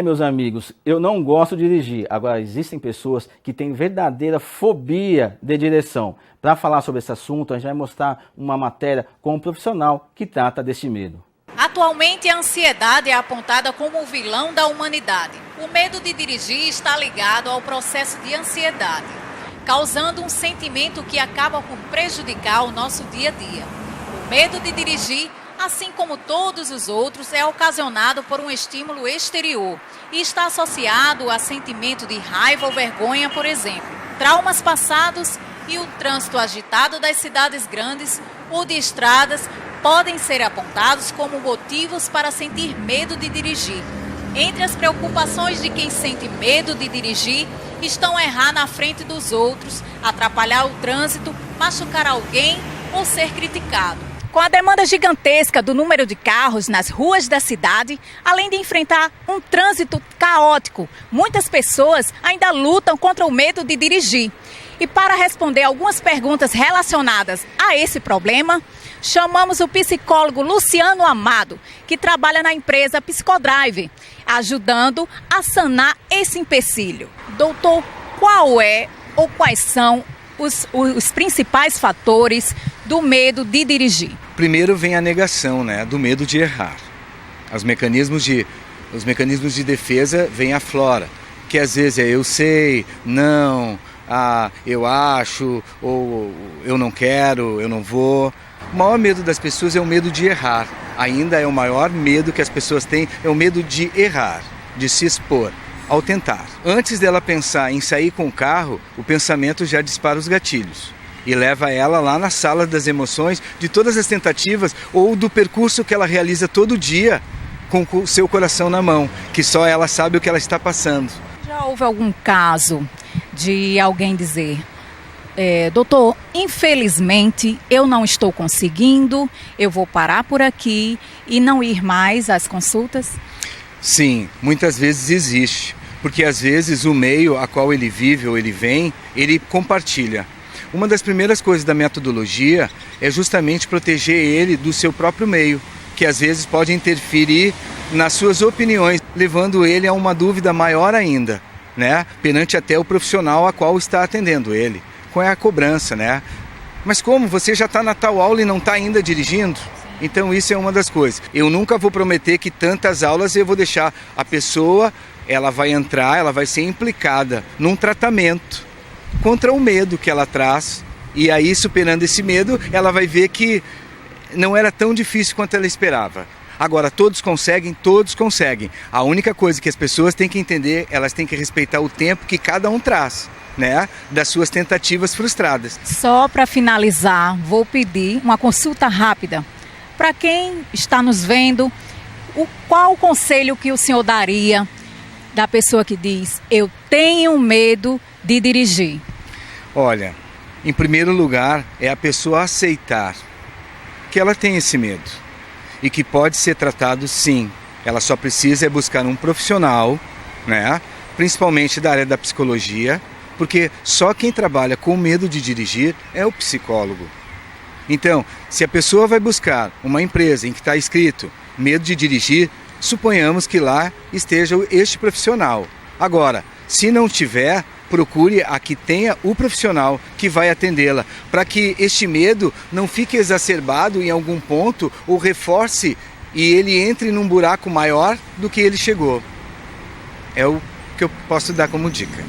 Meus amigos, eu não gosto de dirigir. Agora, existem pessoas que têm verdadeira fobia de direção. Para falar sobre esse assunto, a gente vai mostrar uma matéria com um profissional que trata desse medo. Atualmente, a ansiedade é apontada como o vilão da humanidade. O medo de dirigir está ligado ao processo de ansiedade, causando um sentimento que acaba por prejudicar o nosso dia a dia. O medo de dirigir, assim como todos os outros, é ocasionado por um estímulo exterior e está associado a sentimento de raiva ou vergonha, por exemplo. Traumas passados e o trânsito agitado das cidades grandes ou de estradas podem ser apontados como motivos para sentir medo de dirigir. Entre as preocupações de quem sente medo de dirigir estão errar na frente dos outros, atrapalhar o trânsito, machucar alguém ou ser criticado. Com a demanda gigantesca do número de carros nas ruas da cidade, além de enfrentar um trânsito caótico, muitas pessoas ainda lutam contra o medo de dirigir. E para responder algumas perguntas relacionadas a esse problema, chamamos o psicólogo Luciano Amado, que trabalha na empresa Psicodrive, ajudando a sanar esse empecilho. Doutor, qual é ou quais são os principais fatores do medo de dirigir? Primeiro vem a negação, do medo de errar. Os mecanismos de defesa vêm à flora, que às vezes é eu sei, não, eu acho, ou eu não quero, eu não vou. O maior medo das pessoas é o medo de errar. Ainda é o maior medo que as pessoas têm, é o medo de errar, de se expor ao tentar. Antes dela pensar em sair com o carro, o pensamento já dispara os gatilhos e leva ela lá na sala das emoções de todas as tentativas ou do percurso que ela realiza todo dia com o seu coração na mão, que só ela sabe o que ela está passando. Já houve algum caso de alguém dizer: doutor, infelizmente eu não estou conseguindo, eu vou parar por aqui e não ir mais às consultas? Sim, muitas vezes existe, porque às vezes o meio a qual ele vive ou ele vem, ele compartilha. Uma das primeiras coisas da metodologia é justamente proteger ele do seu próprio meio, que às vezes pode interferir nas suas opiniões, levando ele a uma dúvida maior ainda, perante até o profissional a qual está atendendo ele. Qual é a cobrança, Mas como? Você já está na tal aula e não está ainda dirigindo? Então isso é uma das coisas. Eu nunca vou prometer que tantas aulas eu vou deixar a pessoa, ela vai entrar, ela vai ser implicada num tratamento contra o medo que ela traz. E aí, superando esse medo, ela vai ver que não era tão difícil quanto ela esperava. Agora, todos conseguem? Todos conseguem. A única coisa que as pessoas têm que entender, elas têm que respeitar o tempo que cada um traz, das suas tentativas frustradas. Só para finalizar, vou pedir uma consulta rápida. Para quem está nos vendo, qual o conselho que o senhor daria da pessoa que diz: eu tenho medo de dirigir? Olha, em primeiro lugar, é a pessoa aceitar que ela tem esse medo e que pode ser tratado sim. Ela só precisa buscar um profissional, principalmente da área da psicologia, porque só quem trabalha com medo de dirigir é o psicólogo. Então, se a pessoa vai buscar uma empresa em que está escrito medo de dirigir, suponhamos que lá esteja este profissional. Agora, se não tiver, procure a que tenha o profissional que vai atendê-la, para que este medo não fique exacerbado em algum ponto ou reforce e ele entre num buraco maior do que ele chegou. É o que eu posso dar como dica.